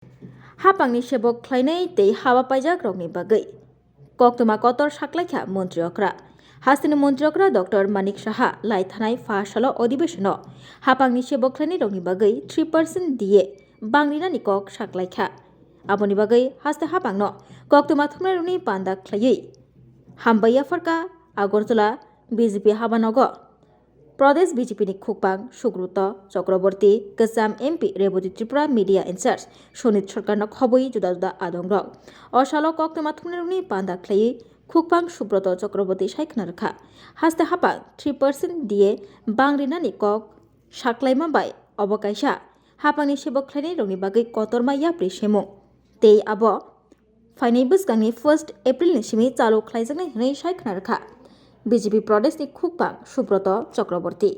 हापांनि सेबक ख्लायनाय तै हाबा पाइजाक रंनि बागै कक्तमा कतर साख्लायखा मन्त्रियकरा हास्तिनि मन्त्रियकरा डॉक्टर मानिक साहा लाई थानाय फाहासाल अधिवेशन हापांनि सेबक ख्लायनाय रंनि बागै 3% दिए बांग्रिनानि कक साख्लायखा आबनि बागै हास्ते हापांनो कक्तमा थुमनाय रंनि पान्दा ख्लायै हामबाया फरका आगरतला बीजेपी हाबानग प्रदेश बीजेपी नि खुकपां सुब्रत चक्रवर्ती गोजाम MP Rebati Tripura media incharge Sanit Sarkar खबई जुदा जुदा आदंग असालो कक्तमा थुमनाय पान्दा ख्लायै खुकपां सुब्रत चक्रवर्ती सायखना रखा हास्ते हापां 3% दिए बांग्रिनानि कक साख्लायमा बाय अबकायसा हापांनि सेबक ख्लायनाय रंनि बागै कतरमा याप्रि सेमु ते आब फाइनाय बोसगांनि 1 एप्रिल निसिमि चालु ख्लायजानाय हनै सायखना रखा बीजेपी प्रदेश नि खुकपां सुब्रत चक्रवर्ती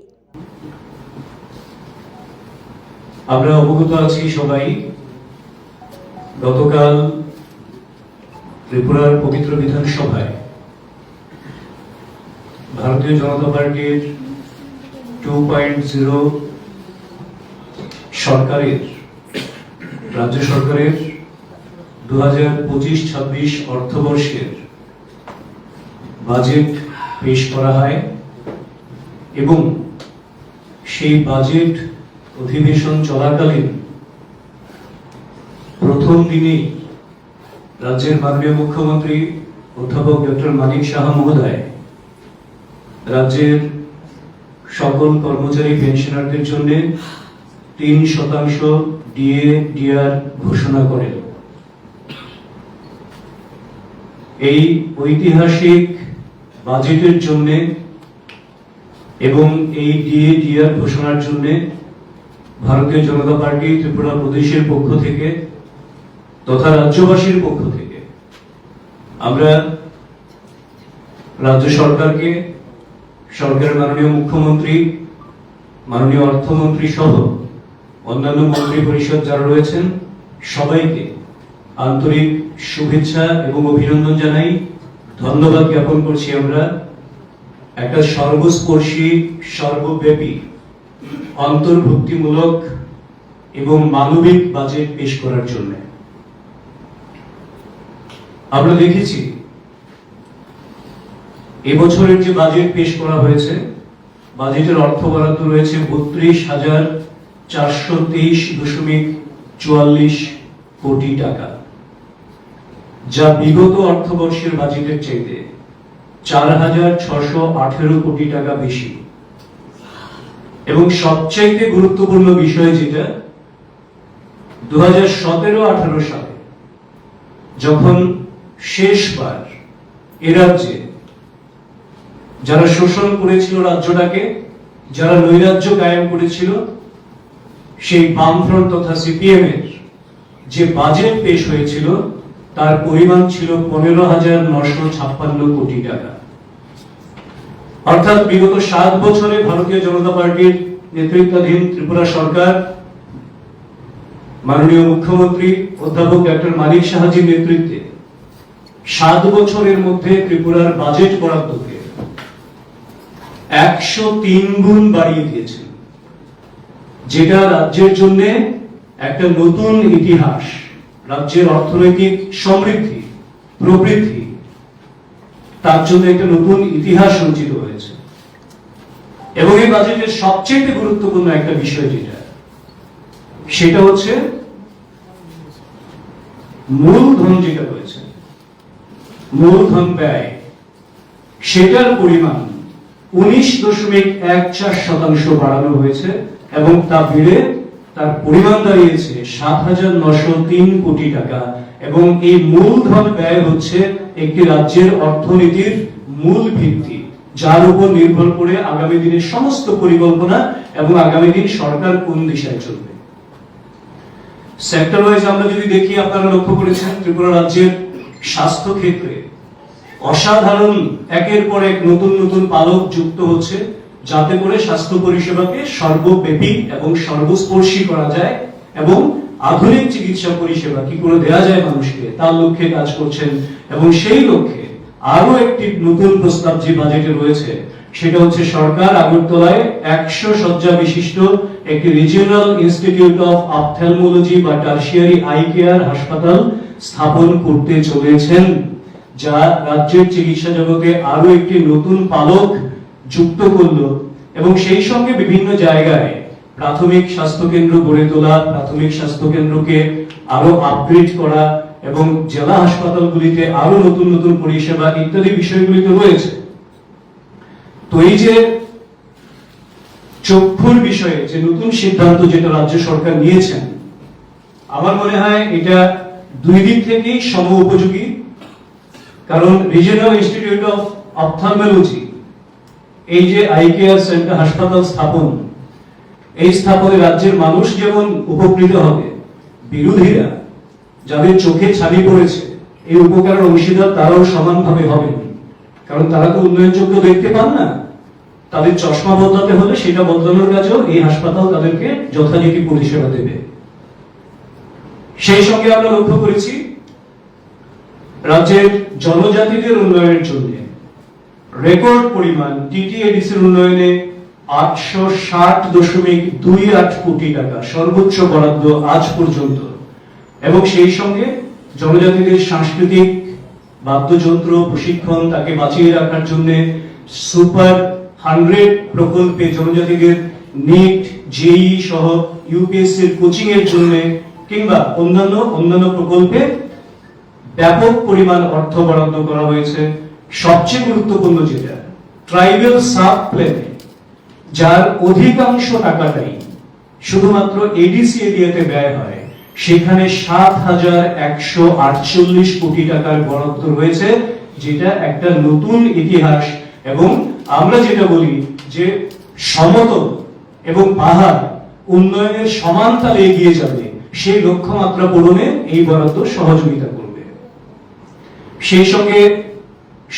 আমরা অবগত আছি সবাই গতকাল ত্রিপুরার পবিত্র বিধানসভায় ভারতীয় জনতা পার্টির 2.0 সরকারের রাজ্য সরকারের 2025-26 অর্থবর্ষের বাজেট পেশ করা হয় এবং সেই বাজেট অধিবেশন চলাকালীন প্রথম দিনে রাজ্যের মাননীয় মুখ্যমন্ত্রী অধ্যাপক ডক্টর মানিক সাহা মহোদয় রাজ্যের সকল কর্মচারী পেনশনারদের জন্য 3% ডিএ ডিআর ঘোষণা করেন। এই ঐতিহাসিক বাজেটের জন্য এবং এই ডিএ ডিআর ঘোষণার জন্য ভারতীয় জনতা পার্টি ত্রিপুরা প্রদেশের পক্ষ থেকে তথা রাজ্যবাসীর পক্ষ থেকে আমরা রাজ্য সরকারকে সরকারের মাননীয় মুখ্যমন্ত্রী মাননীয় অর্থমন্ত্রী সহ অন্যান্য মন্ত্রী পরিষদ যারা রয়েছেন সবাইকে আন্তরিক শুভেচ্ছা এবং অভিনন্দন জানাই, ধন্যবাদ জ্ঞাপন করছি। আমরা একটা সর্বস্পর্শী সর্বব্যাপী অন্তর্ভুক্তিমূলক এবং মানবিক বাজেট পেশ করার জন্য আমরা দেখেছি এবছরের যে বাজেট পেশ করা হয়েছে বাজেটের অর্থ বরাদ্দ রয়েছে 32,423.44 কোটি টাকা, যা বিগত অর্থবর্ষের বাজেটের চাইতে 4,618 কোটি টাকা বেশি। এবং সবচাইতে গুরুত্বপূর্ণ বিষয় যেটা 2017-18 সালে যখন শেষবার এ রাজ্যে যারা শোষণ করেছিল রাজ্যটাকে, যারা নৈরাজ্য কায়েম করেছিল, সেই বামফ্রন্ট তথা সিপিএম এর যে বাজেট পেশ হয়েছিল তার পরিমাণ ছিল 15,956 কোটি টাকা। অর্থাৎ বিগত 7 বছরে ভারতীয় জনতা পার্টির নেতৃত্বাধীন ত্রিপুরা সরকার মাননীয় মুখ্যমন্ত্রী অধ্যাপক ডক্টর মানিক সাহাজির নেতৃত্বে 7 বছরের মধ্যে ত্রিপুরার বাজেট বরাদ্দকে 103 গুণ বাড়িয়ে দিয়েছে, যেটা রাজ্যের জন্য একটা নতুন ইতিহাস, রাজ্যের অর্থনৈতিক সমৃদ্ধি প্রবৃদ্ধি তার জন্য একটা নতুন ইতিহাস রচিত হয়েছে। এবং এই বাজেটের সবচেয়ে গুরুত্বপূর্ণ একটা বিষয় সেটা হচ্ছে মূলধন যেটা রয়েছে, মূলধন ব্যয়, সেটার পরিমাণ 19.14% বাড়ানো হয়েছে এবং তা বেড়ে তার পরিমাণ দাঁড়িয়েছে 7,903 কোটি টাকা। এবং এই মূলধন ব্যয় হচ্ছে একটি রাজ্যের অর্থনীতির মূল ভিত্তি, যার উপর নির্ভর করে আগামী দিনের সমস্ত পরিকল্পনা এবং আগামী দিন সরকার কোন দিশায় চলবে। সেক্টর ওয়াইজ আমরা যদি দেখি, আপনারা লক্ষ্য করেছেন ত্রিপুরা রাজ্যের স্বাস্থ্য ক্ষেত্রে অসাধারণ একের পর এক নতুন নতুন পালক যুক্ত হচ্ছে, যাতে করে স্বাস্থ্য পরিষেবাকে সর্বব্যাপী এবং সর্বস্পর্শী করা যায় এবং আধুনিক চিকিৎসা পরিষেবা কি করে দেওয়া যায় মানুষকে, তার লক্ষ্যে কাজ করছেন। এবং সেই লক্ষ্যে আরো একটি নতুন প্রস্তাব যে বাজেটে রয়েছে সেটা হচ্ছে সরকার আগরতলায় 100 শয্যা বিশিষ্ট একটি রিজিওনাল ইনস্টিটিউট অফ অপথ্যালমোলজি বা টারশিয়ারি আই কেয়ার হাসপাতাল স্থাপন করতে চলেছেন, যা রাজ্যের চিকিৎসা জগতে আরো একটি নতুন পালক যুক্ত করলো এবং সেই সঙ্গে বিভিন্ন জায়গায় প্রাথমিক স্বাস্থ্য কেন্দ্র গড়ে তোলা, প্রাথমিক স্বাস্থ্য কেন্দ্রকে আরো আপগ্রেড করা এবং জেলা হাসপাতালগুলিতে আরো নতুন নতুন পরিষেবা ইত্যাদি বিষয়গুলি তো রয়েছে। তো এই যে চক্ষুর বিষয়ে যে নতুন সিদ্ধান্ত যেটা রাজ্য সরকার নিয়েছেন, আমার মনে হয় এটা দুই দিক থেকেই সম উপযোগী। কারণ রিজিওনাল ইনস্টিটিউট অফ অপথ্যালমোলজি, এই যে আই কেয়ার সেন্টার হাসপাতাল স্থাপন, এই স্থাপনে রাজ্যের মানুষ যেমন উপকৃত হবে, বিরোধীরা যাদের চোখে ছানি পড়েছে এই উপকারের অংশীদার তারাও সমানভাবে হবেন। কারণ তারা তো উন্নয়নযোগ্য দেখতে পান না, তাদের চশমা বদলাতে হলে সেটা বদলানোর কাজেও এই হাসপাতাল তাদেরকে যথারীতি পরিষেবা দেবে। সেই সঙ্গে আমরা লক্ষ্য করেছি রাজ্যের জনজাতিদের উন্নয়নের জন্য রেকর্ড পরিমাণ টিটিএডিসির উন্নয়নে 860.28 কোটি টাকা সর্বোচ্চ বরাদ্দ আজ পর্যন্ত, এবং সেই সঙ্গে জনজাতিদের সাংস্কৃতিক বাদ্যযন্ত্র প্রশিক্ষণ তাকে বাঁচিয়ে রাখার জন্য সুপার 100 প্রকল্পে জনজাতিদের নিট, জেই সহ ইউপিএসসির কোচিং এর জন্য কিংবা অন্যান্য প্রকল্পে ব্যাপক পরিমাণ অর্থ বরাদ্দ করা হয়েছে। সবচেয়ে গুরুত্বপূর্ণ যেটা ট্রাইবাল সাব প্ল্যানে, যার অধিকাংশ টাকাটাই শুধুমাত্র এডিসি এরিয়াতে ব্যয় হয়, সেখানে 7,148 কোটি টাকার বরাদ্দ রয়েছে, যেটা একটা নতুন ইতিহাস। এবং আমরা যেটা বলি যে সমতল এবং পাহাড় উন্নয়নের সমান তালে এগিয়ে যাবে, সেই লক্ষ্যমাত্রা পূরণে এই বরাদ্দ সহযোগিতা করবে। সেই সঙ্গে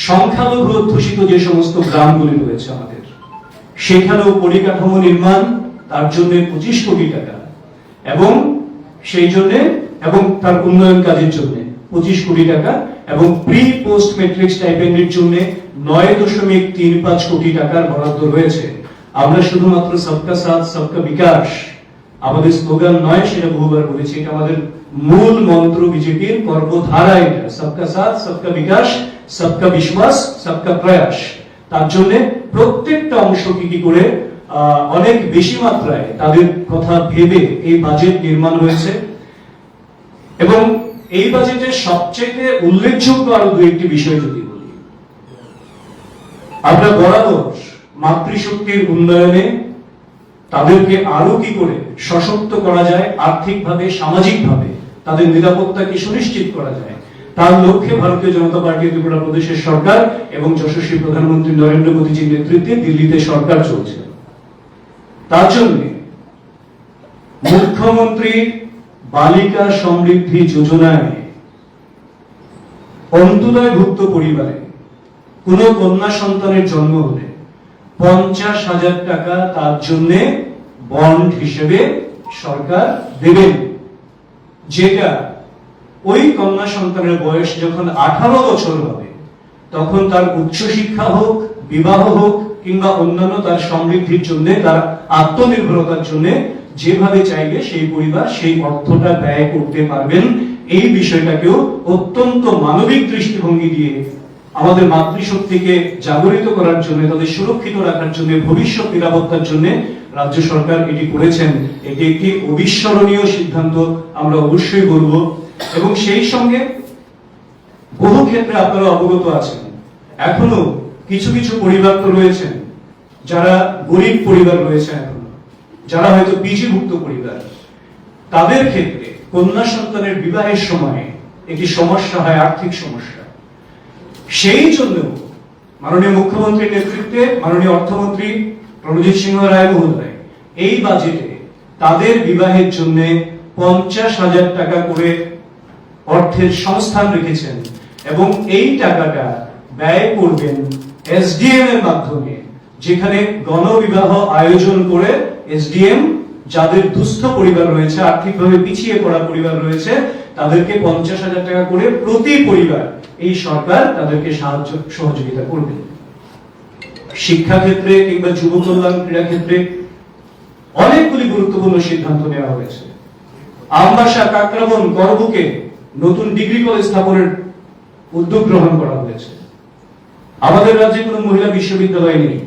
সংখ্যালঘু অধ্যুষিত যে সমস্ত গ্রামগুলি রয়েছে আমাদের, সেখানেও পরিকাঠামো নির্মাণ, তার জন্য 25 কোটি টাকা, এবং সেই জন্য এবং তার উন্নয়ন কাজের জন্য 25 কোটি টাকা, এবং প্রি পোস্ট ম্যাট্রিক স্টাইপেন্ডের জন্য 9.35 কোটি টাকার বরাদ্দ রয়েছে। আমরা শুধুমাত্র সবকা সাথ সবকা বিকাশ আমাদের স্লোগান নয়, সেটা বহুবার বলেছি, এটা আমাদের মূল মন্ত্র, বিজেপির কর্মধারা এটা, সবকা সাথ সবকা বিকাশ সবকা বিশ্বাস সবকা প্রয়াস। তার জন্য প্রত্যেকটা অংশ কি করে অনেক বেশি মাত্রায় তাদের কথা ভেবে এই বাজেট নির্মাণ হয়েছে। এবং এই বাজেটের সবচেয়ে উল্লেখযোগ্য আরো দু একটি বিষয় যদি বলি, আমরা বরাবর মাতৃশক্তির উন্নয়নে তাদেরকে আরো কি করে সশক্ত করা যায়, আর্থিকভাবে সামাজিকভাবে তাদের নিরাপত্তাকে সুনিশ্চিত করা যায়, তার লক্ষ্যে ভারতীয় জনতা পার্টি ত্রিপুরা প্রদেশের সরকার এবং যশস্বী প্রধানমন্ত্রী নরেন্দ্র মোদীজির নেতৃত্বে দিল্লিতে সরকার চলছে। তার জন্য মুখ্যমন্ত্রী বালিকা সমৃদ্ধি যোজনায় অন্ত্যোদয়ভুক্ত পরিবারে কোন কন্যা সন্তানের জন্ম হলে 50,000 টাকা তার জন্য বন্ড হিসেবে সরকার দেবেন, যেটা ওই কন্যা সন্তানের বয়স যখন 18 বছর হবে তখন তার উচ্চশিক্ষা হোক, বিবাহ হোক কিংবা অন্যান্য তার সমৃদ্ধির জন্য, তার আত্মনির্ভরতার জন্য যেভাবে চাইবে সেই পরিবার সেই অর্থটা ব্যয় করতে পারবেন। এই বিষয়টাকেও অত্যন্ত মানবিক দৃষ্টিভঙ্গি দিয়ে আমাদের মাতৃশক্তিকে জাগরিত করার জন্য, তাদের সুরক্ষিত রাখার জন্য, ভবিষ্যৎ নিরাপত্তার জন্য রাজ্য সরকার এটি করেছেন। এটি একটি অবিস্মরণীয় সিদ্ধান্ত, আমরা অবশ্যই বলব। এবং সেই সঙ্গে বহু ক্ষেত্রে আপনারা অবগত আছেন, এখনো কিছু কিছু পরিবার তো রয়েছেন যারা গরিব পরিবার রয়েছেন, এখনো যারা হয়তো পিছিভুক্ত পরিবার, তাদের ক্ষেত্রে কন্যা সন্তানের বিবাহের সময় একটি সমস্যা হয়, আর্থিক সমস্যা। সেই জন্য মাননীয় মুখ্যমন্ত্রীর নেতৃত্বে মাননীয় অর্থমন্ত্রী রণজিৎ সিংহ রায় মহোদয় এই বাজেটে তাদের বিবাহের জন্য 50,000 টাকা করে অর্থের সংস্থান রেখেছেন, এবং এই টাকাটা ব্যয় করবেন এসডিএম এর মাধ্যমে, যেখানে গণবিবাহ আয়োজন করে এসডিএম যাদের দুস্থ পরিবার রয়েছে, আর্থিকভাবে পিছিয়ে পড়া পরিবার রয়েছে, তাদেরকে 50,000 টাকা করে প্রতি পরিবার এই সরকার তাদেরকে সাহায্য সহযোগিতা করবে। শিক্ষা ক্ষেত্রে কিংবা যুব কল্যাণ, ক্রীড়া ক্ষেত্রে অনেকগুলি গুরুত্বপূর্ণ সিদ্ধান্ত নেওয়া হয়েছে। আমবাসা, কাকরাবন, করবুকে নতুন ডিগ্রি কলেজ স্থাপনের উদ্যোগ গ্রহণ করা হয়েছে। আমাদের রাজ্যে কোনো মহিলা বিশ্ববিদ্যালয় নেই।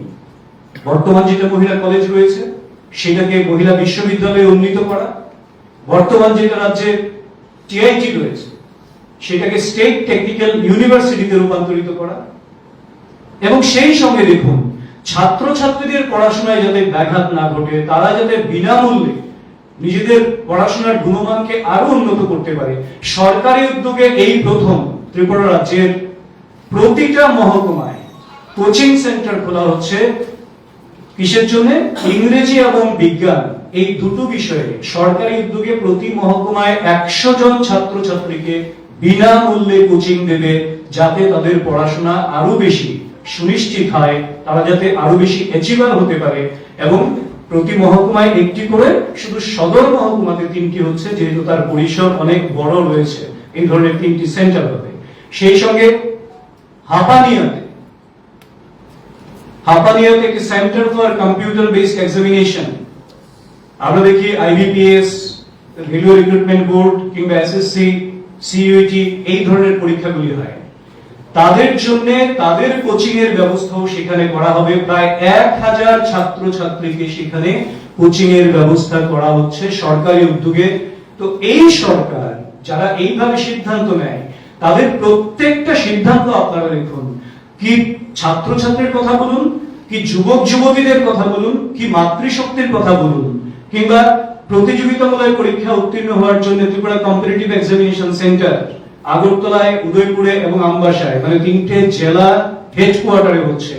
বর্তমান যেটা মহিলা কলেজ রয়েছে সেটাকে মহিলা বিশ্ববিদ্যালয়ে উন্নীত করা, বর্তমান যেটা রাজ্যে টিআইটি রয়েছে সেটাকে স্টেট টেকনিক্যাল ইউনিভার্সিটিতে রূপান্তরিত করা, এবং সেই সঙ্গে দেখুন ছাত্রছাত্রীদের পড়াশোনায় যাতে ব্যাঘাত না ঘটে, তারা যাতে বিনামূল্যে নিজেদের পড়াশোনার গুণমানকে আরো উন্নত করতে পারে, সরকারি উদ্যোগে এই প্রথম ত্রিপুরা রাজ্যের প্রতিটা মহকুমায় কোচিং সেন্টার খোলা হচ্ছে। কিসের জন্য? ইংরেজি এবং বিজ্ঞান এই দুটো বিষয়ে সরকারি উদ্যোগে প্রতি মহকুমায় 100 জন ছাত্রছাত্রীকে বিনামূল্যে কোচিং দেবে, যাতে তাদের পড়াশোনা আরো বেশি সুনিশ্চিত হয়, তারা যাতে আরো বেশি অ্যাচিভার হতে পারে। এবং প্রতি মহকুমায় একটি করে, শুধু সদর মহকুমাতে 3টি হচ্ছে, যেহেতু তার পরিসর অনেক বড় রয়েছে, এই ধরনের 3টি সেন্টার হবে। সেই সঙ্গে হাপানিয়াতে একটি centre for computer based examination, আমরা দেখি আইবিপিএস, রেলওয়ে রিক্রুটমেন্ট বোর্ড কিংবা এসএসসি, সিইউটি এই ধরনের পরীক্ষাগুলি হয়, তাদের জন্য তাদের কোচিং এর ব্যবস্থাও সেখানে করা হবে। প্রায় 1000 ছাত্রছাত্রীকে সেখানে কোচিং এর ব্যবস্থা করা হচ্ছে সরকারি উদ্যোগে। তো এই সরকার যারা এইভাবে সিদ্ধান্ত নেয়, তাদের প্রত্যেকটা সিদ্ধান্ত আপনারা দেখুন, কি ছাত্রছাত্রীর কথা বলুন, কি যুবক যুবতীদের কথা বলুন, কি মাতৃশক্তির কথা বলুন, কিংবা প্রতিযোগিতামূলক পরীক্ষা উত্তীর্ণ হওয়ার জন্য ত্রিপুরা কম্পিটিটিভ এক্সামিনেশন সেন্টার আগরতলায়, উদয়পুরে এবং আমবাসায়, মানে 3টে জেলা হেডকোয়ার্টারে হচ্ছে,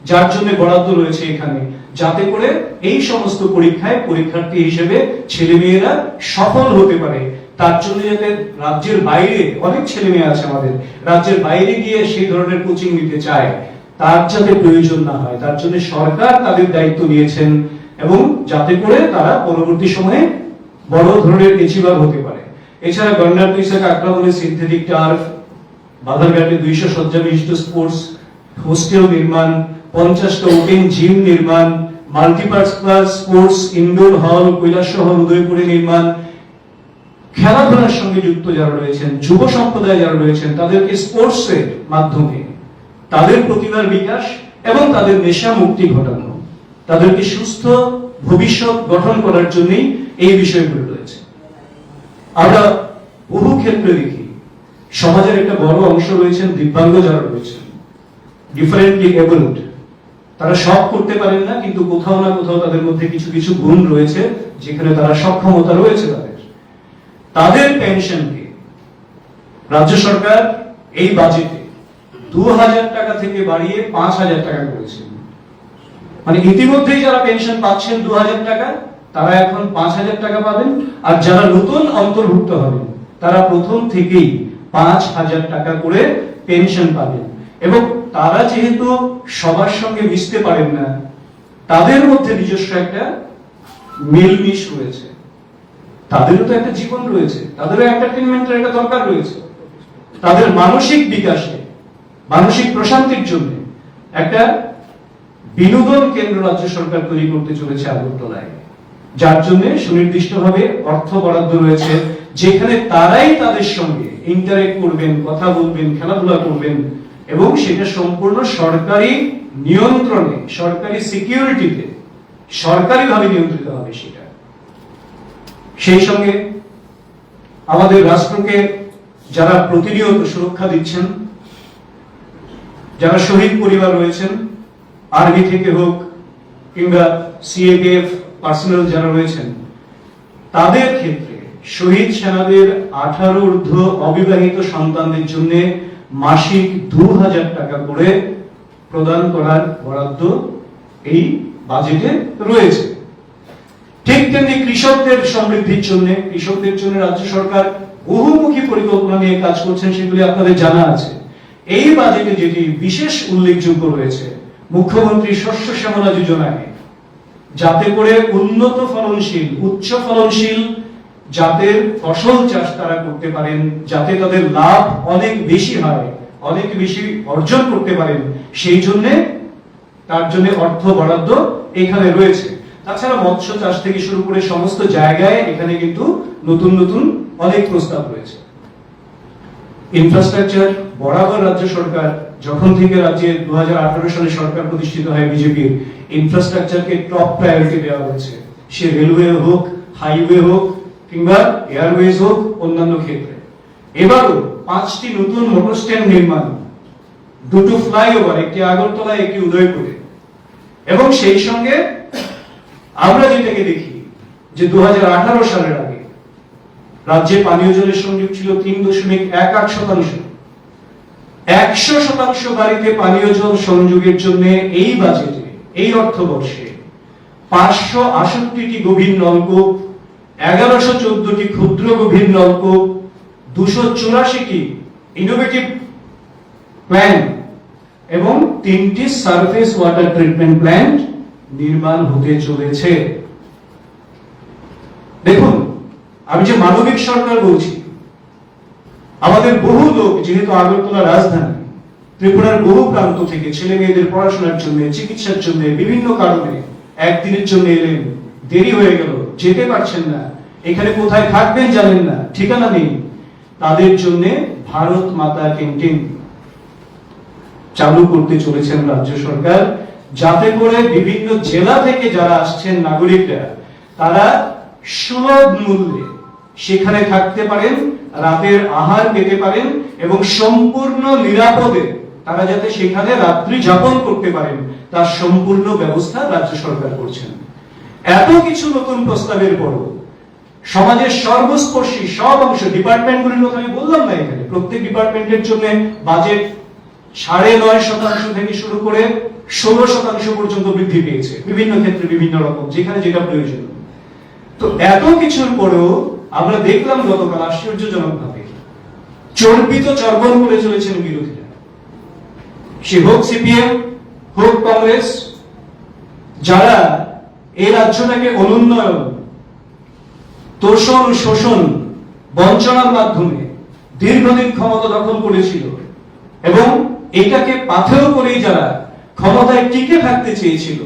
যার জন্য বরাদ্দ রয়েছে এখানে, যাতে করে এই সমস্ত পরীক্ষায় পরীক্ষার্থী হিসেবে ছেলেমেয়েরা সফল হতে পারে। তার জন্য যাতে রাজ্যের বাইরে অনেক ছেলে মেয়ে আছে আমাদের, রাজ্যের বাইরে গিয়ে সেই ধরনের কোচিং নিতে চায়, তার যাতে প্রয়োজন না হয়, তার জন্য সরকার তাদের দায়িত্ব নিয়েছেন, এবং যাতে করে তারা পরবর্তী সময়ে বড় ধরনের অ্যাচিভার হতে পারে। এছাড়া গন্ডার তুইসা কাকরাবনে সিনথেটিক টার্ফ, বাধারঘাটে 200 শয্যা বিশিষ্ট স্পোর্টস হোস্টেল নির্মাণ, 50টা ওপেন জিম নির্মাণ, মাল্টিপারপাস স্পোর্টস ইনডোর হল কৈলাসহর উদয়পুরে নির্মাণ, খেলাধুলার সঙ্গে যুক্ত যারা রয়েছেন, যুব সম্প্রদায় যারা রয়েছেন, তাদেরকে স্পোর্টসের মাধ্যমে তাদের প্রতিভার বিকাশ এবং তাদের নেশা মুক্তি ঘটানো, তাদেরকে সুস্থ ভবিষ্যৎ গঠন করার জন্যই এই বিষয়গুলো রয়েছে। আমরা বহু ক্ষেত্রে দেখি সমাজের একটা বড় অংশ রয়েছেন দিব্যাঙ্গ যারা রয়েছেন, ডিফারেন্টলি এবলড, তারা সব করতে পারেন না, কিন্তু কোথাও না কোথাও তাদের মধ্যে কিছু কিছু গুণ রয়েছে যেখানে তারা সক্ষমতা রয়েছে তাদের পেনশনকে রাজ্য সরকার এই বাজেটে 2000 টাকা থেকে বাড়িয়ে 5000 টাকা করেছেন। মানে ইতিমধ্যেই যারা পেনশন পাচ্ছেন 2000 টাকা, তারা এখন 5000 টাকা পাবেন, আর যারা নতুন অন্তর্ভুক্ত হবেন তারা প্রথম থেকেই 5000 টাকা করে পেনশন পাবেন। এবং তারা যেহেতু সবার সঙ্গে মিশতে পারেন না, তাদের মধ্যে নিজস্ব একটা মিলমিশ রয়েছে, তাদেরও তো একটা জীবন রয়েছে, তাদেরও এন্টারটেইনমেন্টের একটা দরকার রয়েছে, তাদের মানসিক বিকাশে, মানসিক প্রশান্তির জন্য একটা বিনোদন কেন্দ্র রাজ্য সরকার তৈরি করতে চলেছে আগরতলায়, যার জন্য সুনির্দিষ্টভাবে অর্থ বরাদ্দ রয়েছে, যেখানে তারাই তাদের সঙ্গে ইন্টারেক্ট করবেন, কথা বলবেন, খেলাধুলা করবেন, এবং সেটা সম্পূর্ণ সরকারি নিয়ন্ত্রণে, সরকারি সিকিউরিটিতে, সরকারিভাবে নিয়ন্ত্রিত হবে সেটা। সেই সঙ্গে আমাদের রাষ্ট্রকে যারা প্রতিনিয়ত সুরক্ষা দিচ্ছেন, যারা শহীদ পরিবার রয়েছেন, আর্মি থেকে হোক কিংবা সিএপিএফ পার্সোনাল যারা রয়েছেন, তাদের ক্ষেত্রে শহীদ সেনাদের 18 ঊর্ধ্ব অবিবাহিত সন্তানদের জন্য মাসিক 2000 টাকা করে প্রদান করার বরাদ্দ এই বাজেটে রয়েছে। ঠিক তেমনি কৃষকদের সমৃদ্ধির জন্য, কৃষকদের জন্য রাজ্য সরকার বহুমুখী পরিকল্পনা নিয়ে কাজ করছেন, সেগুলি আপনাদের জানা আছে। এই বাজেটে যেটি বিশেষ উল্লেখযোগ্য রয়েছে, মুখ্যমন্ত্রী শস্য শ্যামলা যোজনায়, যাতে করে উন্নত ফলনশীল, উচ্চ ফলনশীল জাতের ফসল চাষ তারা করতে পারেন, যাতে তাদের লাভ অনেক বেশি হয়, অনেক বেশি অর্জন করতে পারেন, সেই জন্য তার জন্য অর্থ বরাদ্দ এখানে রয়েছে। তাছাড়া মৎস্য চাষ থেকে শুরু করে সমস্ত জায়গায় এখানে কিন্তু নতুন নতুন অনেক প্রস্তাব রয়েছে। ইনফ্রাস্ট্রাকচার বরাবর রাজ্য সরকার যখন থেকে রাজ্যে 2018 সালে সরকার প্রতিষ্ঠিত হয় বিজেপির, ইনফ্রাস্ট্রাকচারকে টপ প্রায়োরিটি দেওয়া হয়েছে। সে রেলওয়ে হোক, হাইওয়ে হোক কিংবা এয়ারওয়েজ হোক, অন্যান্য ক্ষেত্রে। এবারও 5টি নতুন মোটর স্ট্যান্ড নির্মাণ, 2টো ফ্লাইওভার, একটি আগরতলায় একটি উদয়পুরে। এবং সেই সঙ্গে আমরা যেটাকে দেখি যে 2018 সালের আগে রাজ্যে পানীয় জলের সংযোগ ছিল 3.18%। 100% বাড়িতে পানীয় জল সংযোগের জন্য এই বাজেটে, এই অর্থবর্ষে 568টি গভীর নলকূপ, 1114টি ক্ষুদ্র গভীর নলকূপ, 284টি ইনোভেটিভ প্ল্যান্ট এবং 3টি সারফেস ওয়াটার ট্রিটমেন্ট প্ল্যান্ট নির্মাণ হতে চলেছে। দেখুন, আমি যে মানবিক সরকার বলছি, আমাদের বহু লোক, যেহেতু আগরতলা রাজধানী, ত্রিপুরার বহু প্রান্ত থেকে ছেলে মেয়েদের পড়াশোনার জন্য, চিকিৎসার জন্য, বিভিন্ন কারণে একদিনের জন্য এলেন, দেরি হয়ে গেল, যেতে পারছেন না, এখানে কোথায় থাকবেন জানেন না, ঠিকানা নেই, তাদের জন্য ভারত মাতা ক্যান্টিন চালু করতে চলেছেন রাজ্য সরকার, যাতে করে বিভিন্ন জেলা থেকে যারা আসছেন নাগরিকরা, তারা সুলভ মূল্যে সেখানে থাকতে পারেন, রাতের আহার পেতে পারেন এবং সম্পূর্ণ নিরাপদে তারা যাতে সেখানে রাত্রি যাপন করতে পারেন, তার সম্পূর্ণ ব্যবস্থা রাজ্য সরকার করছেন। এত কিছু নতুন প্রস্তাবের পরও সমাজের সর্বস্পর্শী সব অংশ, ডিপার্টমেন্টগুলির কথা আমি বললাম না, এখানে প্রত্যেক ডিপার্টমেন্টের জন্য বাজেট 9.5% থেকে শুরু করে 16% পর্যন্ত বৃদ্ধি পেয়েছে, বিভিন্ন ক্ষেত্রে বিভিন্ন রকম, যেখানে যেটা প্রয়োজন। তো এত কিছুর পরেও আমরা দেখলাম গতকাল আশ্চর্যজনক ভাবে চর্বিত চর্বণ করে চলেছেন বিরোধীরা, সে হোক সিপিএম হোক কংগ্রেস, যারা এই রাজ্যটাকে অনুন্নয়ন, তোষণ, শোষণ, বঞ্চনার মাধ্যমে দীর্ঘদিন ক্ষমতা দখল করেছিল এবং এটাকে পাথেয় করেই যারা ক্ষমতায় টিকে থাকতে চেয়েছিল,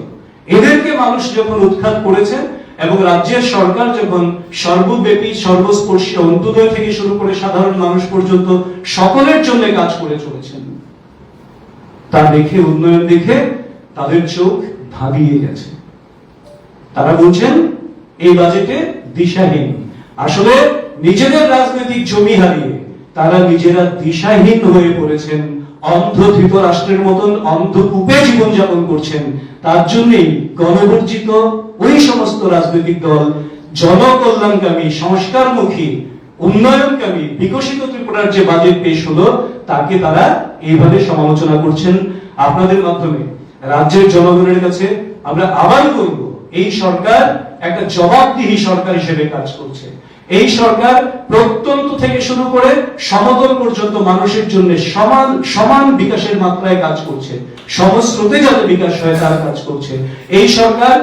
এদেরকে মানুষ যখন উৎখাত করেছে এবং রাজ্যের সরকার যখন সর্বব্যাপী, সর্বস্পর্শী, অন্তোদয় থেকে শুরু করে সাধারণ মানুষ পর্যন্ত সকলের জন্য কাজ করে চলেছেন, তা দেখে, উন্নয়ন দেখে তাদের চোখ ধাঁধিয়ে গেছে। তারা বলছেন এই বাজেটে দিশাহীন। আসলে নিজেদের রাজনৈতিক জমি হারিয়ে তারা নিজেরা দিশাহীন হয়ে পড়েছেন, অন্ধ ধৃতরাষ্ট্রের মতন অন্ধকূপে জীবনযাপন করছেন। তার জন্যই গণবর্জিত ওই সমস্ত রাজনৈতিক দল জনকল্যাণকামী, সংস্কারমুখী, উন্নয়নকামী, বিকশিত ত্রিপুরার যে বাজেট পেশ হলো, তাকে তারা এইভাবে সমালোচনা করছেন। আপনাদের মাধ্যমে রাজ্যের জনগণের কাছে আমরা আবার বলবো, এই সরকার একটা জবাবদিহি সরকার হিসেবে কাজ করছে। এই সরকার প্রত্যন্ত থেকে শুরু করে সমতল পর্যন্ত মানুষের জন্য সমান বিকাশের মাত্রায় কাজ করছে, সমস্রোতে যাতে বিকাশ হয় তার কাজ করছে। এই সরকার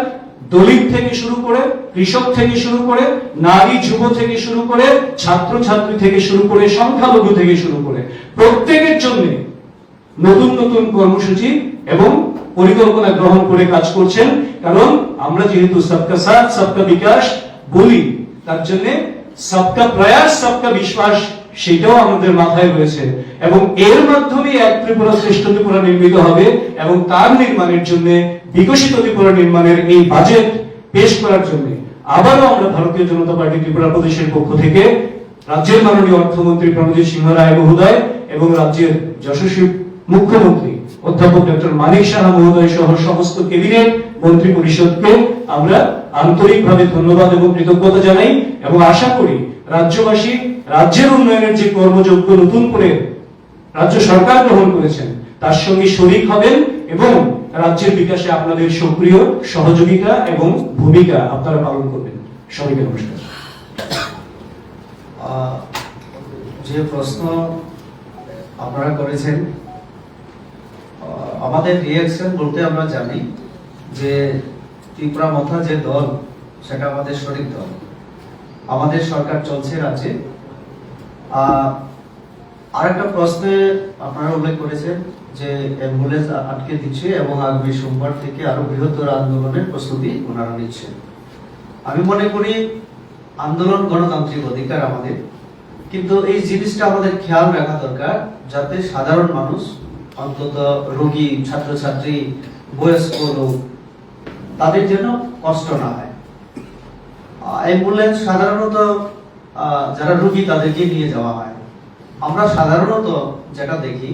দলিত থেকে শুরু করে, কৃষক থেকে শুরু করে, নারী যুব থেকে শুরু করে, ছাত্র ছাত্রী থেকে শুরু করে, সংখ্যালঘু থেকে শুরু করে প্রত্যেকের জন্য নতুন নতুন কর্মসূচি এবং পরিকল্পনা গ্রহণ করে কাজ করছেন। কারণ আমরা যেহেতু সবকা সাথ সবকা বিকাশ বলি, তার জন্য সবকা প্রয়াস সবকা বিশ্বাস, সেটাও আমাদের মাথায় রয়েছে এবং এর মাধ্যমে এক ত্রিপুরা শ্রেষ্ঠ ত্রিপুরা নির্মিত হবে এবং তার নির্মাণের জন্য, বিকশিত ত্রিপুরা নির্মাণের এই বাজেট পেশ করার জন্য আবারও আমরা ভারতীয় জনতা পার্টি ত্রিপুরা প্রদেশের পক্ষ থেকে রাজ্যের মাননীয় অর্থমন্ত্রী প্রণজিৎ সিংহ রায় মহোদয় এবং রাজ্যের যশস্বী মুখ্যমন্ত্রী অধ্যাপক ডক্টর মানিক সাহা মহোদয় সহ সমস্ত ক্যাবিনেট মন্ত্রী পরিষদকে আমরা আন্তরিকভাবে ধন্যবাদ এবং কৃতজ্ঞতা জানাই এবং আশা করি রাজ্যবাসী রাজ্যের উন্নয়নের যে কর্মযজ্ঞ নতুন করে রাজ্য সরকার গ্রহণ করেছেন, তার সঙ্গে শরিক হবেন এবং রাজ্যের বিকাশে আপনাদের সক্রিয় সহযোগিতা এবং ভূমিকা আপনারা পালন করবেন। সবাইকে নমস্কার। যে প্রশ্ন আপনারা করেছেন, আমাদের রিঅ্যাকশন বলতে আমরা জানি যে ত্রিপুরা মথা যে দল, সেটা আমাদের শরিক দল, আমাদের সরকার চলছে রাজ্যে। আরেকটা প্রশ্নে আপনারা উল্লেখ করেছেন যে অ্যাম্বুলেন্স আটকে দিচ্ছে এবং আগামী সোমবার থেকে আরো বৃহত্তর আন্দোলনের প্রস্তুতি ওনারা নিচ্ছেন। আমি মনে করি আন্দোলন গণতান্ত্রিক অধিকার আমাদের, কিন্তু এই জিনিসটা আমাদের খেয়াল রাখা দরকার যাতে সাধারণ মানুষ, অন্তত রোগী, ছাত্রছাত্রী, বয়স্ক লোক, তাদের যেন কষ্ট না হয়। অ্যাম্বুলেন্স সাধারণত যারা রোগী তাদেরকে নিয়ে যাওয়া হয়। আমরা সাধারণত যেটা দেখি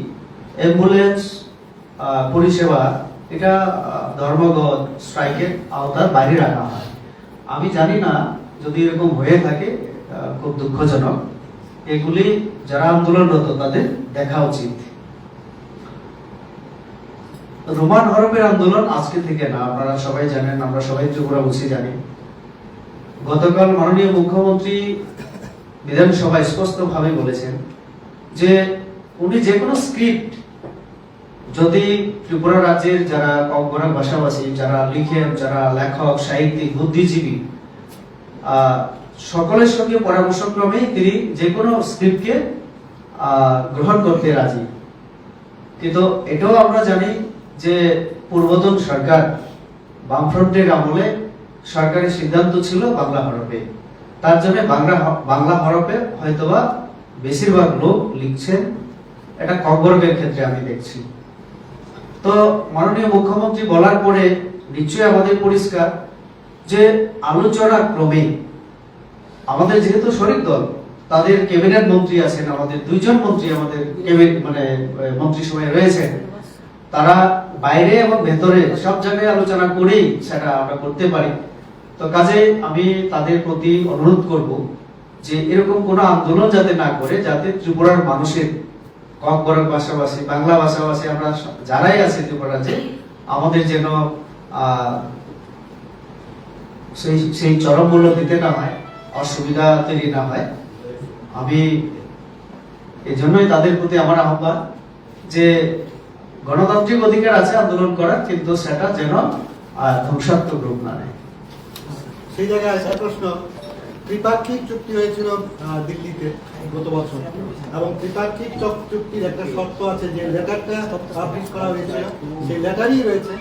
অ্যাম্বুলেন্স পরিষেবা এটা ধর্মঘট, স্ট্রাইকের আওতার বাইরে রাখা হয়। আমি জানি না, যদি এরকম হয়ে থাকে খুব দুঃখজনক। এগুলি যারা আন্দোলনরত তাদের দেখা উচিত। রোমান হরপের আন্দোলন আজকে থেকে না, আপনারা সবাই জানেন, আমরা সবাই ত্রিপুরাবাসী জানি। গতকাল মাননীয় মুখ্যমন্ত্রী বিধানসভায় স্পষ্টভাবে বলেছেন যে উনি যে কোনো স্ক্রিপ্ট যদি ত্রিপুরা রাজ্যের যারা ককবরক ভাষাভাষী, যারা লিখেন, যারা লেখক, সাহিত্যিক, বুদ্ধিজীবী, সকলের সঙ্গে পরামর্শক্রমে তিনি যে কোনো স্ক্রিপ্টকে গ্রহণ করতে রাজি। কিন্তু এটাও আমরা জানি যে পূর্বতন সরকার বামফ্রন্টের আমলে সরকারি সিদ্ধান্ত ছিল বাংলা হরফে। তার জন্য বাংলা হরফে হয়তোবা বেশিরভাগ লোক লিখছেন, এটা ককবরকের ক্ষেত্রে আমি দেখছি। তো মাননীয় মুখ্যমন্ত্রী বলার পরে নিশ্চয়ই আমাদের পরিষ্কার যে আলোচনা ক্রমে আমাদের যেহেতু শরিক দল, তাদের ক্যাবিনেট মন্ত্রী আছেন, আমাদের দুইজন মন্ত্রী আমাদের মন্ত্রিসভায় রয়েছেন, তারা বাইরে এবং ভেতরে সব জায়গায় আলোচনা করেই সেটা আমরা করতে পারি। তো কাজে আমি তাদের প্রতি অনুরোধ করব যে এরকম কোনো আন্দোলন যাতে না করে, যাতে ত্রিপুরার মানুষের ককবরক ভাষাভাষী, বাংলা ভাষাভাষী আমরা যারাই আছি ত্রিপুরা রাজ্যে, আমাদের যেন সেই চরম মূল্য দিতে না হয়, অসুবিধা তৈরি না হয়। আমি এই জন্যই তাদের প্রতি আমার আহ্বান যে গণতান্ত্রিক অধিকার আছে আন্দোলন করার, কিন্তু সেটা যেন ধ্বংসাত্মক রূপ না নেয়। সেই জায়গায় একটা প্রশ্ন, ত্রিপাক্ষিক চুক্তি হয়েছিল দিল্লিতে গত বছর, এবং ত্রিপাক্ষিক চুক্তির একটা শর্ত আছে যে লেটারটা পাবলিশ করা হয়েছিল, সেই লেটারই রয়েছে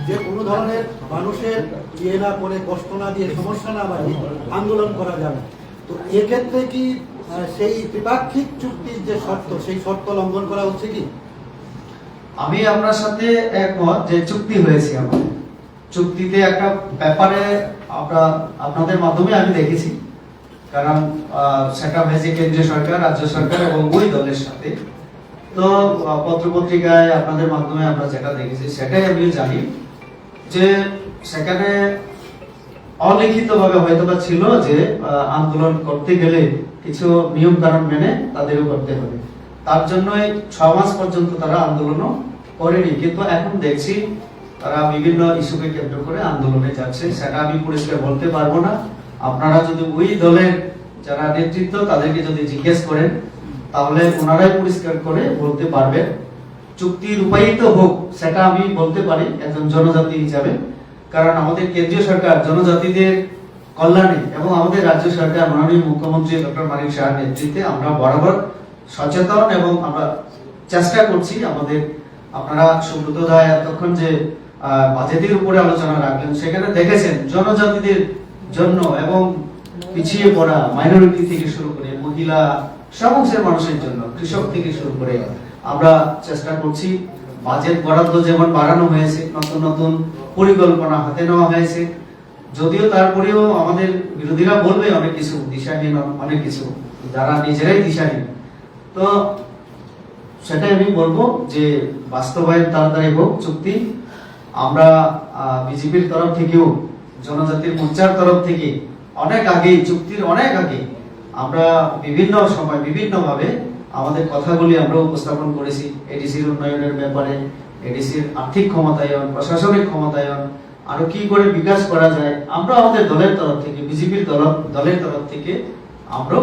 যে কোনো ধরনের মানুষের ইয়ে না করে, কষ্ট না দিয়ে, সমস্যা না বাড়িয়ে আন্দোলন করা যাবে। তো এক্ষেত্রে কি সেই ত্রিপাক্ষিক চুক্তির যে শর্ত, সেই শর্ত লঙ্ঘন করা হচ্ছে কি? আমি আপনার সাথে একমত যে চুক্তি হয়েছে, আমাদের চুক্তিতে একটা ব্যাপারে আপনাদের মাধ্যমে আমি দেখেছি, কারণ সেটা হয়েছে কেন্দ্রীয় সরকার, রাজ্য সরকার এবং ওই দলের সাথে। তো পত্রপত্রিকায় আপনাদের মাধ্যমে আমরা যেটা দেখেছি সেটাই আমি জানি যে সেখানে অলিখিত ভাবে হয়তোবা ছিল যে আন্দোলন করতে গেলে কিছু নিয়ম কানুন মেনে তাদেরও করতে হবে। তার জন্যই 6 মাস পর্যন্ত তারা আন্দোলনও করেনি, কিন্তু এখন দেখছি তারা বিভিন্ন ইস্যুকে কেন্দ্র করে আন্দোলনে যাচ্ছে। সেটা আমি পরিষ্কার বলতে পারবো না। আপনারা যদি ওই দলের যারা নেতৃত্ব তাদেরকে যদি জিজ্ঞেস করেন তাহলে ওনারাই পরিষ্কার করে বলতে পারবেন। চুক্তি রূপায়িত হোক সেটা আমি বলতে পারি একজন জনজাতি হিসাবে, কারণ আমাদের কেন্দ্রীয় সরকার জনজাতিদের কল্যাণে এবং আমাদের রাজ্য সরকার মাননীয় মুখ্যমন্ত্রী ডক্টর মানিক সাহার নেতৃত্বে আমরা বরাবর সচেতন এবং আমরা চেষ্টা করছি। আমাদের আপনারা সুব্রত রায় এতক্ষণ যে বাজেটের উপরে আলোচনা রাখলেন, সেখানে দেখেছেন জনজাতিদের জন্য এবং পিছিয়ে পড়া মাইনরিটি থেকে শুরু করে মহিলা, সব অংশের মানুষের জন্য, কৃষক থেকে শুরু করে আমরা চেষ্টা করছি। বাজেট বরাদ্দ যেমন বাড়ানো হয়েছে, নতুন নতুন পরিকল্পনা হাতে নেওয়া হয়েছে, যদিও তারপরেও আমাদের বিরোধীরা বলবে অনেক কিছু দিশাহীন, অনেক কিছু যারা নিজেরাই দিশাহীন। তো সেটাই আমি বলবো যে বাস্তবায়ন তাড়াতাড়ি হোক চুক্তি। আমরা বিজেপির তরফ থেকেও, জনজাতির মোর্চার তরফ থেকে অনেক আগেই, চুক্তির অনেক আগে আমরা বিভিন্ন সময় বিভিন্ন ভাবে আমাদের কথাগুলি আমরা উপস্থাপন করেছি। এডিসির উন্নয়নের ব্যাপারে, এডিসির আর্থিক ক্ষমতায়ন, প্রশাসনিক ক্ষমতায়ন, আরো কি করে বিকাশ করা যায়, আমরা আমাদের দলের তরফ থেকে, বিজেপির দলের তরফ থেকে আমরা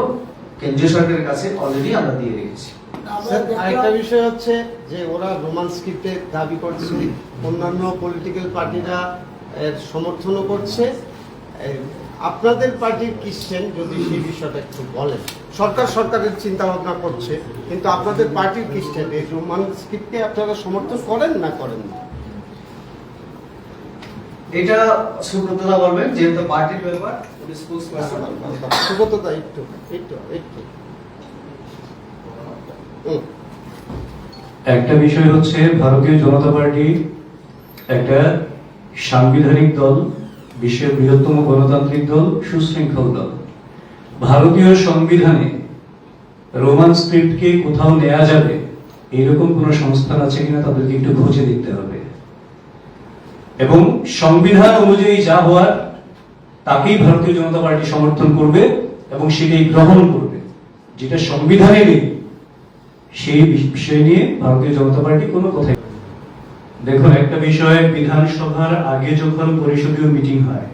কেন্দ্রীয় সরকারের কাছে অলরেডি আমরা দিয়ে রেখেছি। আরেকটা বিষয় হচ্ছে যে ওরা রোমান স্ক্রিপ্টে দাবি করছে, অন্যান্য পলিটিক্যাল পার্টিরা এর সমর্থনও করছে। আপনাদের পার্টির কি স্ট্যান্ড, যদি সেই বিষয়টা একটু বলেন। সরকারের চিন্তা ভাবনা করছে, কিন্তু আপনাদের পার্টির কি স্ট্যান্ড? এই রোমান স্ক্রিপ্টকে আপনারা সমর্থন করেন না করেন না? এটা সুব্রতদা বলবেন, যেহেতু পার্টির ব্যাপার। সুব্রতদা একটু একটু একটু একটা বিষয় হচ্ছে, ভারতীয় জনতা পার্টি একটা সাংবিধানিক দল, বিশ্বের বৃহত্তম গণতান্ত্রিক দল, সুশৃঙ্খল দল। ভারতীয় সংবিধানে রোমান স্ক্রিপ্টকে কোথাও নেওয়া যাবে এরকম কোন সংস্থান আছে কিনা তাদেরকে একটু খুঁজে দেখতে হবে, এবং সংবিধান অনুযায়ী যা হওয়ার তাকেই ভারতীয় জনতা পার্টি সমর্থন করবে এবং সেটাই গ্রহণ করবে। যেটা সংবিধানে নেই সেই বিষয় নিয়ে ভারতীয় জনতা পার্টি কোনো কথা। দেখুন, একটা বিষয়, বিধানসভার আগে যখন পরিষদীয় মিটিং হয়,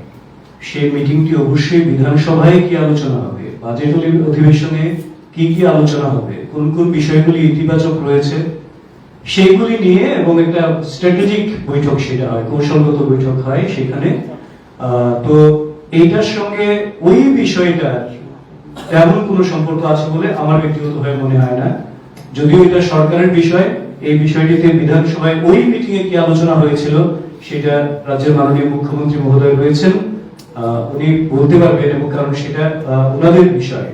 সেই মিটিংটি অবশ্যই বিধানসভায় কি আলোচনা হবে, বাজেট অধিবেশনে কি কি আলোচনা হবে, কোন কোন বিষয়গুলি ইতিবাচক রয়েছে সেইগুলি নিয়ে, এবং একটা স্ট্র্যাটেজিক বৈঠক সেটা হয়, কৌশলগত বৈঠক হয় সেখানে। তো এইটার সঙ্গে ওই বিষয়টার তেমন কোনো সম্পর্ক আছে বলে আমার ব্যক্তিগতভাবে মনে হয় না। যদিও এটা সরকারের বিষয়, এই বিষয়টিতে বিধানসভায় ওই মিটিং এ কি আলোচনা হয়েছিল সেটা রাজ্যের মাননীয় মুখ্যমন্ত্রী মহোদয় রয়েছেন, উনি বলতে পারবেন, এবং কারণ সেটা ওনাদের বিষয়।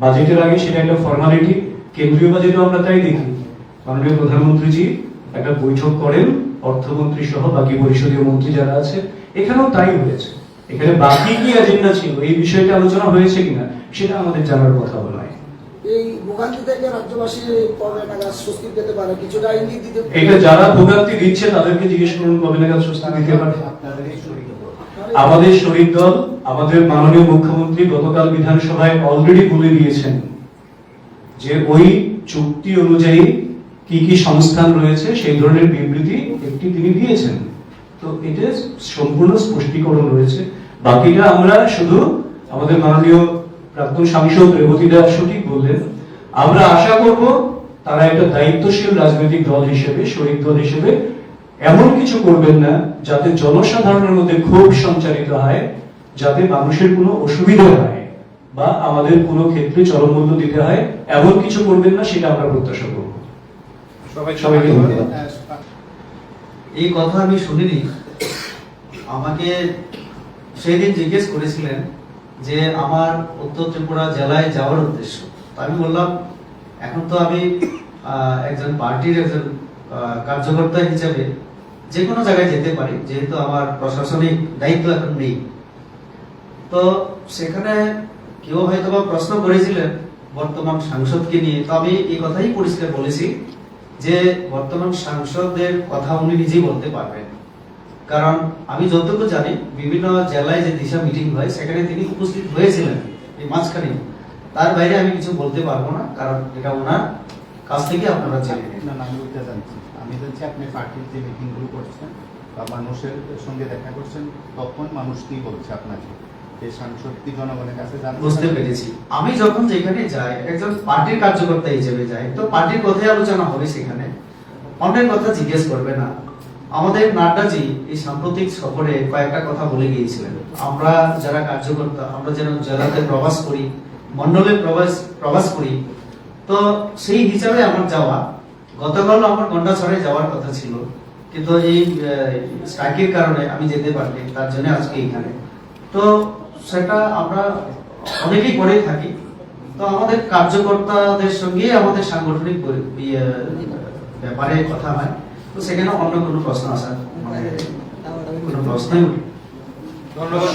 বাজেটের আগে সেটা একটা ফর্মালিটি, কেন্দ্রীয় বাজেটও আমরা তাই দেখি, মাননীয় প্রধানমন্ত্রীজি একটা বৈঠক করেন অর্থমন্ত্রী সহ বাকি পরিষদীয় মন্ত্রী যারা আছে, এখানেও তাই হয়েছে। এখানে বাকি কি এজেন্ডা ছিল, এই বিষয়টা আলোচনা হয়েছে কিনা সেটা আমাদের জানার কথা নয়। এই ভোগান্তি থেকে রাজ্যবাসী কবে নাগাদ স্বস্তি পেতে পারে, কিছুটা ইঙ্গিত দিতে? এটা যারা ভোগান্তি দিচ্ছে তাদেরকে জিজ্ঞেস করুন কবে নাগাদ স্বস্তি দিতে পারে। আমাদের শহীদ দল, আমাদের মাননীয় মুখ্যমন্ত্রী গতকাল বিধানসভায় অলরেডি বলে দিয়েছেন যে ওই চুক্তি অনুযায়ী কি কি সংস্থান রয়েছে সেই ধরনের বিবৃতি একটি তিনি দিয়েছেন। তো এটা সম্পূর্ণ স্পষ্টীকরণ রয়েছে। বাকিটা আমরা শুধু, আমাদের মাননীয় প্রাক্তন সাংসদ রেবতী দাস সঠিক বললেন, আমরা আশা করব তারা একটা দায়িত্বশীল রাজনৈতিক দল হিসেবে, শহীদ দল হিসেবে এমন কিছু করবেন না যাতে জনসাধারণের মধ্যে ক্ষোভ সঞ্চারিত হয়, যাতে মানুষের কোনো অসুবিধা হয় বা আমাদের কোনো ক্ষেত্রে চরমমূল্য দিতে হয়, এমন কিছু করবেন না, সেটা আমরা প্রত্যাশা করব। সবাইকে ধন্যবাদ। এই কথা আমি শুনিনি। আমাকে সেদিন জিজ্ঞেস করেছিলেন যে আমার উত্তর ত্রিপুরা জেলায় যাওয়ার উদ্দেশ্য। আমি বললাম এখন তো আমি একজন পার্টির একজন কার্যকর্তা হিসেবে যে কোনো জায়গায় যেতে পারি, যেহেতু আমার প্রশাসনিক দায়িত্ব এখন নেই। তো সেখানে কেউ হয়তো বা প্রশ্ন করেছিলেন বর্তমান সাংসদকে নিয়ে, তো আমি এই কথাই পরিষ্কার বলেছি যে বর্তমান সাংসদের কথা উনি নিজেই বলতে পারবেন, কারণ আমি যতটুকু জানি বিভিন্ন জেলায় যে দিশা মিটিং হয় সেখানে তিনি উপস্থিত হয়েছিলেন এই মাঝখানে। তার বাইরে আমি কিছু বলতে পারবো না, কারণ এটা ওনার কাছ থেকে আপনারা জেনে নিন। না, আমি বলতে চাচ্ছি, আমি জানছি আপনি পার্টির যে মিটিংগুলো করছেন বা মানুষের সঙ্গে দেখা করছেন, তখন মানুষ কি বলছে আপনাকে, যে সাংসদ কি জনগণের কাছে জানতে? বুঝতে পেরেছি। আমি যখন যেখানে যাই একজন পার্টির কার্যকর্তা হিসেবে যাই, তো পার্টির কথাই আলোচনা হবে, সেখানে অন্যের কথা জিজ্ঞেস করবে না। আমাদের নাড্ডাজি এই সাম্প্রতিক সফরে কয়েকটা কথা বলে গিয়েছিলেন, আমরা যারা কার্যকর্তা আমরা যেন জেলাতে প্রবাস করি, মন্ডলে প্রবাস করি। তো সেই হিসাবে আমার যাওয়া, গতকাল আমার গন্ডাছড়ায় যাওয়ার কথা ছিল, কিন্তু এই স্ট্রাইকের কারণে আমি যেতে পারিনি, তার জন্য আজকে এখানে। তো সেটা আমরা অনেকেই করে থাকি। তো আমাদের কার্যকর্তাদের সঙ্গে আমাদের সাংগঠনিক ব্যাপারে কথা হয়, তো সেখানে অন্য কোনো প্রশ্ন আসার মানে কোনো প্রশ্নই উঠে। ধন্যবাদ।